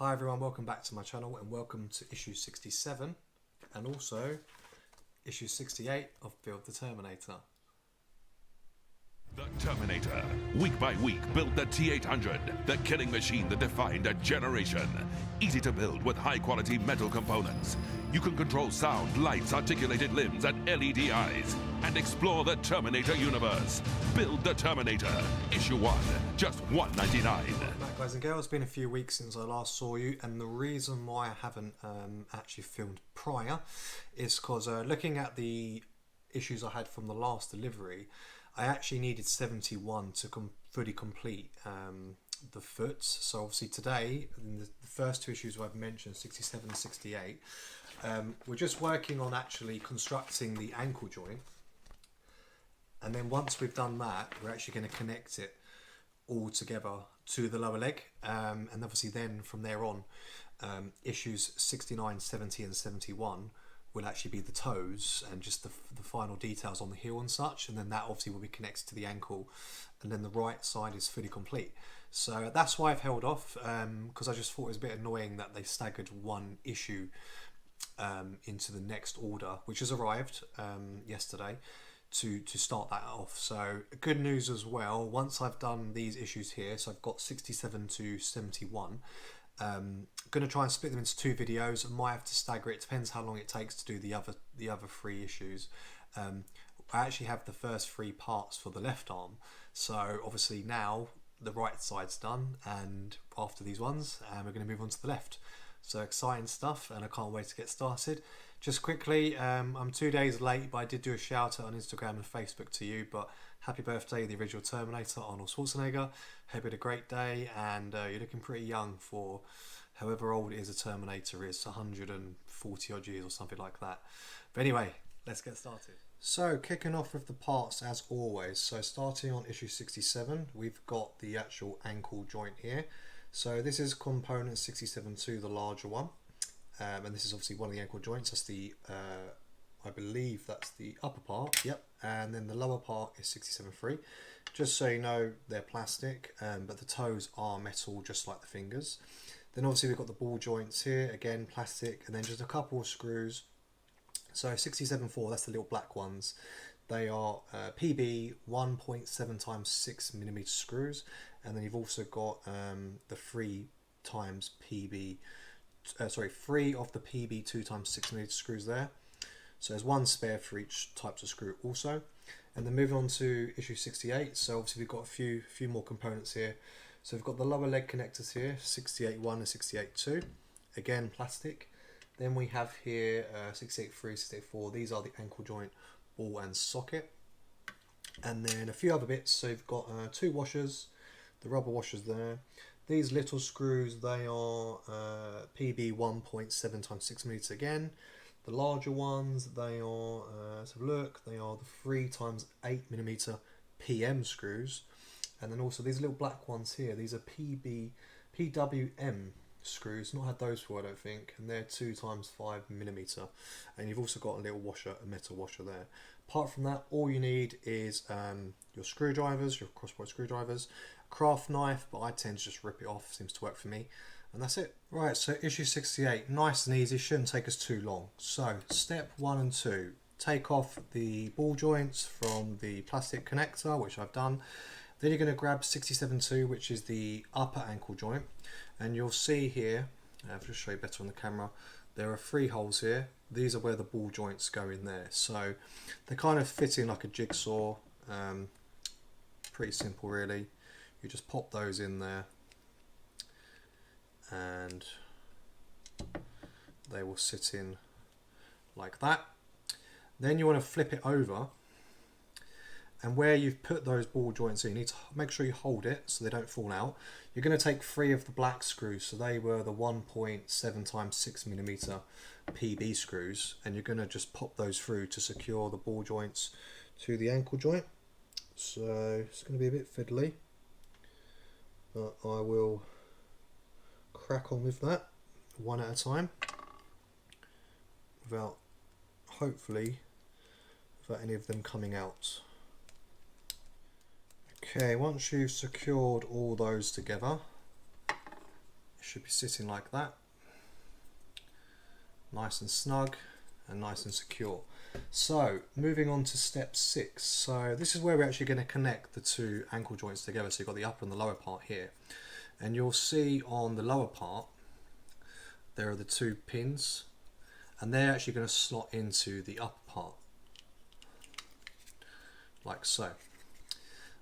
Hi everyone, welcome back to my channel and welcome to issue 67 and also issue 68 of Build the Terminator. The Terminator, week by week, built the T-800, the killing machine that defined a generation. Easy to build with high-quality metal components. You can control sound, lights, articulated limbs, and LED eyes, and explore the Terminator universe. Build the Terminator, issue 1, just $1.99. Right, guys and girls, it's been a few weeks since I last saw you, and the reason why I haven't actually filmed prior is because looking at the issues I had from the last delivery, I actually needed 71 to fully complete the foots. So obviously today, in the first two issues I've mentioned, 67 and 68, we're just working on actually constructing the ankle joint. And then once we've done that, we're actually going to connect it all together to the lower leg. And obviously then from there on, issues 69, 70 and 71 will actually be the toes and just the final details on the heel and such, and then that obviously will be connected to the ankle, and then the right side is fully complete. So that's why I've held off, because I just thought it was a bit annoying that they staggered one issue into the next order, which has arrived yesterday, to start that off. So good news as well, once I've done these issues here, so I've got 67 to 71, going to try and split them into two videos. I might have to stagger it, depends how long it takes to do the other three issues. I actually have the first three parts for the left arm, so obviously now the right side's done, and after these ones we're going to move on to the left. So exciting stuff, and I can't wait to get started. Just quickly, I'm 2 days late, but I did do a shout out on Instagram and Facebook to you. But happy birthday, the original Terminator, Arnold Schwarzenegger. Hope you had a great day, and you're looking pretty young for however old it is a Terminator is, 140 odd years or something like that. But anyway, let's get started. So kicking off with the parts as always. So starting on issue 67, we've got the actual ankle joint here. So this is component 67.2, the larger one. And this is obviously one of the ankle joints. That's the, I believe that's the upper part, yep. And then the lower part is 67.3. Just so you know, they're plastic, but the toes are metal, just like the fingers. Then obviously we've got the ball joints here, again plastic, and then just a couple of screws. So 67.4, that's the little black ones. They are PB 1.7 times 6 millimeter screws, and then you've also got the 3 times PB. Three of the PB 2 times 6 millimeter screws there. So there's one spare for each type of screw also. And then moving on to issue 68. So obviously we've got a few more components here. So we've got the lower leg connectors here, 68.1 and 68.2. Again, plastic. Then we have here 68.3, 68.4. These are the ankle joint, ball and socket. And then a few other bits. So you've got 2 washers, the rubber washers there. These little screws, they are PB 1.7 times 6 millimeters again. The larger ones, they are, let's have a look, they are the 3 times 8 millimeter PM screws. And then also these little black ones here, these are PWM screws, not had those before I don't think, and they're 2 times 5 millimeter. And you've also got a little washer, a metal washer there. Apart from that, all you need is your screwdrivers, your crossbar screwdrivers, craft knife, but I tend to just rip it off, seems to work for me, and that's it. Right, so issue 68, nice and easy, shouldn't take us too long. So step 1 and 2, take off the ball joints from the plastic connector, which I've done. Then you're going to grab 67.2, which is the upper ankle joint, and you'll see here, I'll just show you better on the camera, there are 3 holes here. These are where the ball joints go in there, so they kind of fit in like a jigsaw. Pretty simple really. You just pop those in there and they will sit in like that. Then you want to flip it over, and where you've put those ball joints in, you need to make sure you hold it so they don't fall out. You're going to take 3 of the black screws, so they were the 1.7 times 6 millimeter PB screws, and you're going to just pop those through to secure the ball joints to the ankle joint. So it's going to be a bit fiddly, but I will crack on with that one at a time without, hopefully, without any of them coming out. Okay, once you've secured all those together, Should be sitting like that, nice and snug and nice and secure. So moving on to step 6. So this is where we're actually going to connect the two ankle joints together. So you've got the upper and the lower part here, and you'll see on the lower part there are the 2 pins, and they're actually going to slot into the upper part like so.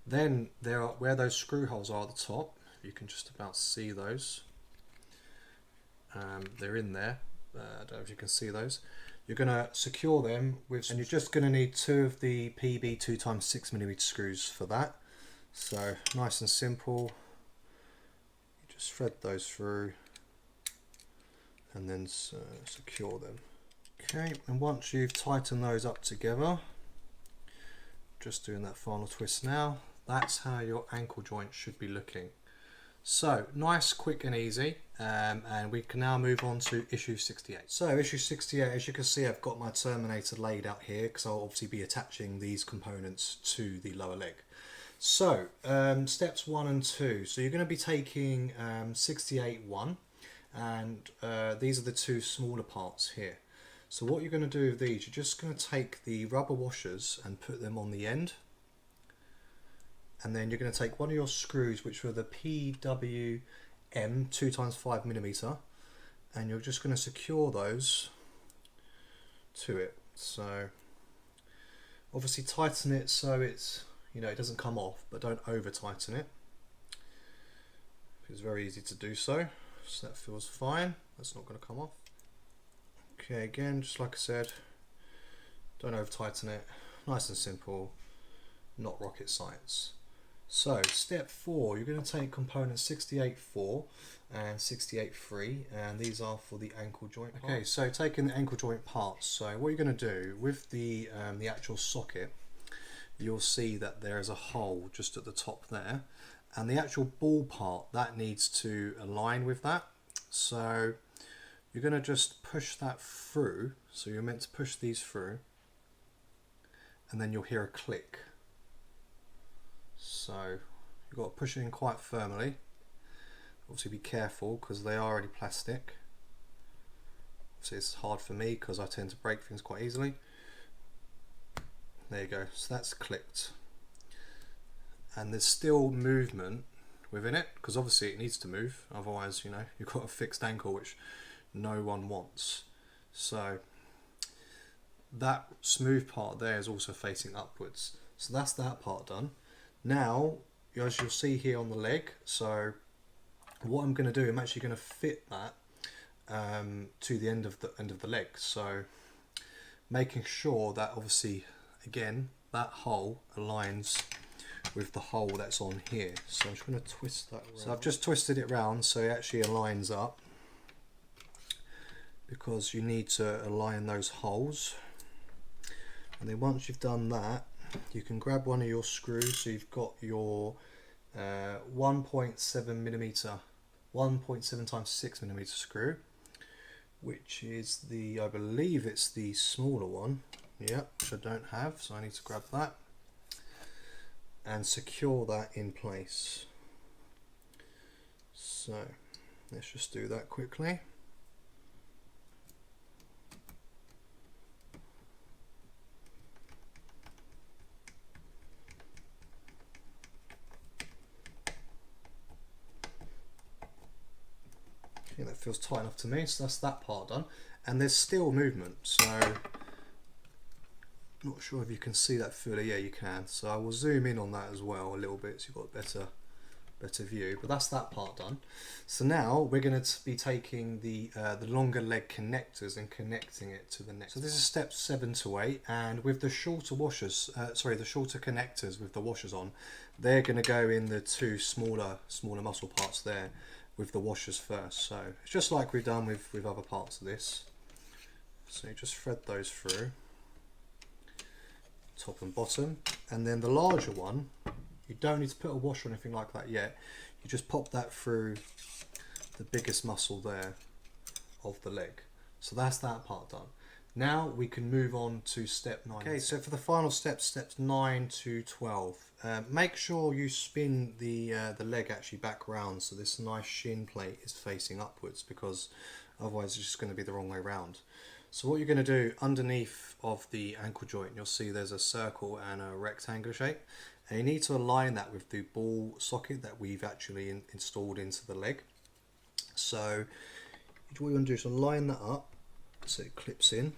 Then there are, where those screw holes are at the top, you can just about see those. They're in there. I don't know if you can see those. You're going to secure them with, and you're just going to need 2 of the PB 2x6mm screws for that. So nice and simple. You just thread those through and then secure them. Okay, and once you've tightened those up together, just doing that final twist now, that's how your ankle joint should be looking. So nice, quick and easy, and we can now move on to issue 68. So issue 68, as you can see, I've got my Terminator laid out here because I'll obviously be attaching these components to the lower leg. So steps 1 and 2. So you're going to be taking 68-1, and these are the 2 smaller parts here. So what you're going to do with these, you're just going to take the rubber washers and put them on the end. And then you're going to take one of your screws, which were the PWM 2x5mm, and you're just going to secure those to it. So obviously tighten it so it's, you know, it doesn't come off, but don't over tighten it. It's very easy to do so. So that feels fine. That's not going to come off. Okay, again, just like I said, don't over tighten it. Nice and simple, not rocket science. So step 4, you're going to take components 68-4 and 68-3, and these are for the ankle joint part. Okay, so taking the ankle joint parts, so what you're going to do with the actual socket, you'll see that there is a hole just at the top there, and the actual ball part, that needs to align with that. So you're going to just push that through, so you're meant to push these through, and then you'll hear a click. So you've got to push it in quite firmly. Obviously be careful because they are already plastic. Obviously it's hard for me because I tend to break things quite easily. There you go, so that's clicked. And there's still movement within it because obviously it needs to move, otherwise, you know, you've got a fixed ankle which no one wants. So that smooth part there is also facing upwards. So that's that part done. Now, as you'll see here on the leg, so what I'm going to do, I'm actually going to fit that to the end of the leg. So making sure that obviously, again, that hole aligns with the hole that's on here. So I'm just going to twist that around. So I've just twisted it round so it actually aligns up, because you need to align those holes. And then once you've done that, you can grab one of your screws. So you've got your 1.7mm, 1.7x6mm screw, which is the, I believe it's the smaller one. Yep, which I don't have, so I need to grab that and secure that in place. So let's just do that quickly. Okay, that feels tight enough to me, so that's that part done. And there's still movement, so not sure if you can see that fully. Yeah, you can. So I will zoom in on that as well a little bit so you've got a better view. But that's that part done. So now we're going to be taking the longer leg connectors and connecting it to the neck. So this is steps 7 to 8, and with the shorter washers, the shorter connectors with the washers on, they're going to go in the 2 smaller muscle parts there with the washers first. So it's just like we've done with other parts of this. So you just thread those through, top and bottom, and then the larger one, you don't need to put a washer or anything like that yet. You just pop that through the biggest muscle there of the leg. So that's that part done. Now we can move on to step 9. Okay, so for the final steps, steps 9 to 12. Make sure you spin the leg actually back round so this nice shin plate is facing upwards, because otherwise it's just going to be the wrong way round. So what you're going to do underneath of the ankle joint, you'll see there's a circle and a rectangular shape, and you need to align that with the ball socket that we've actually installed into the leg. So what you want to do is line that up so it clips in,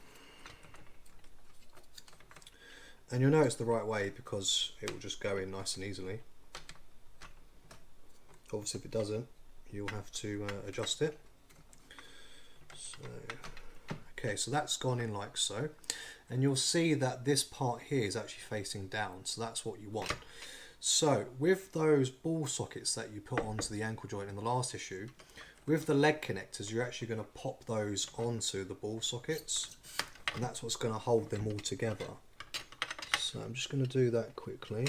and you'll know it's the right way because it will just go in nice and easily. Obviously if it doesn't, you'll have to adjust it. So okay, so that's gone in like so, and you'll see that this part here is actually facing down, so that's what you want. So with those ball sockets that you put onto the ankle joint in the last issue, with the leg connectors, you're actually going to pop those onto the ball sockets, and that's what's going to hold them all together. So I'm just going to do that quickly.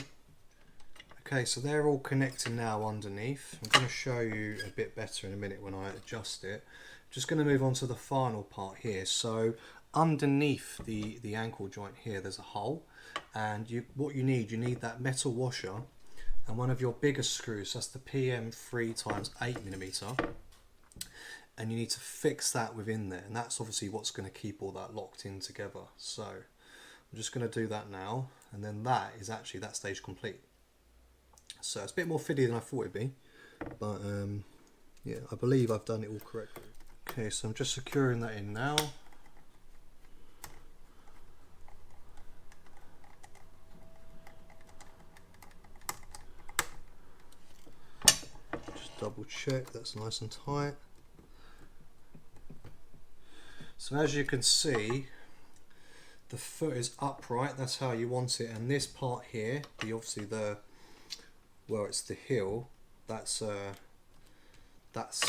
Okay, so they're all connected now underneath. I'm going to show you a bit better in a minute when I adjust it. Just going to move on to the final part here. So underneath the ankle joint here, there's a hole, and what you need that metal washer and one of your bigger screws. That's the PM 3x8mm, and you need to fix that within there, and that's obviously what's going to keep all that locked in together. So I'm just going to do that now, and then that is actually that stage complete. So it's a bit more fiddly than I thought it'd be, but yeah, I believe I've done it all correctly. Okay, so I'm just securing that in now. Just double check that's nice and tight. So as you can see, the foot is upright, that's how you want it, and this part here, obviously it's the heel, that's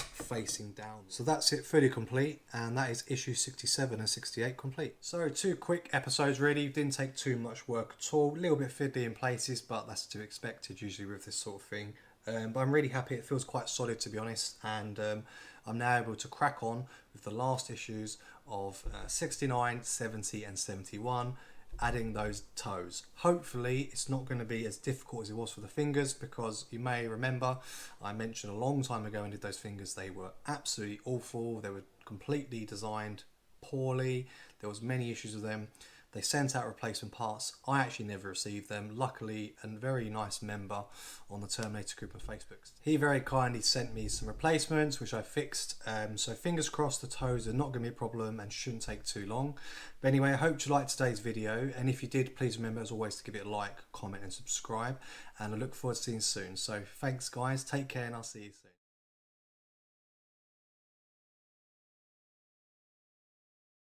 facing down. So that's it, fully complete, and that is issue 67 and 68 complete. So 2 quick episodes really, didn't take too much work at all, a little bit fiddly in places, but that's to be expected usually with this sort of thing. But I'm really happy, it feels quite solid to be honest, and I'm now able to crack on with the last issues of 69, 70 and 71, adding those toes. Hopefully it's not going to be as difficult as it was for the fingers, because you may remember I mentioned a long time ago and did those fingers, they were absolutely awful, they were completely designed poorly, there was many issues with them. They sent out replacement parts. I actually never received them. Luckily, a very nice member on the Terminator group on Facebook, he very kindly sent me some replacements, which I fixed. So fingers crossed the toes are not going to be a problem and shouldn't take too long. But anyway, I hope you liked today's video. And if you did, please remember as always to give it a like, comment and subscribe. And I look forward to seeing you soon. So thanks guys, take care, and I'll see you soon.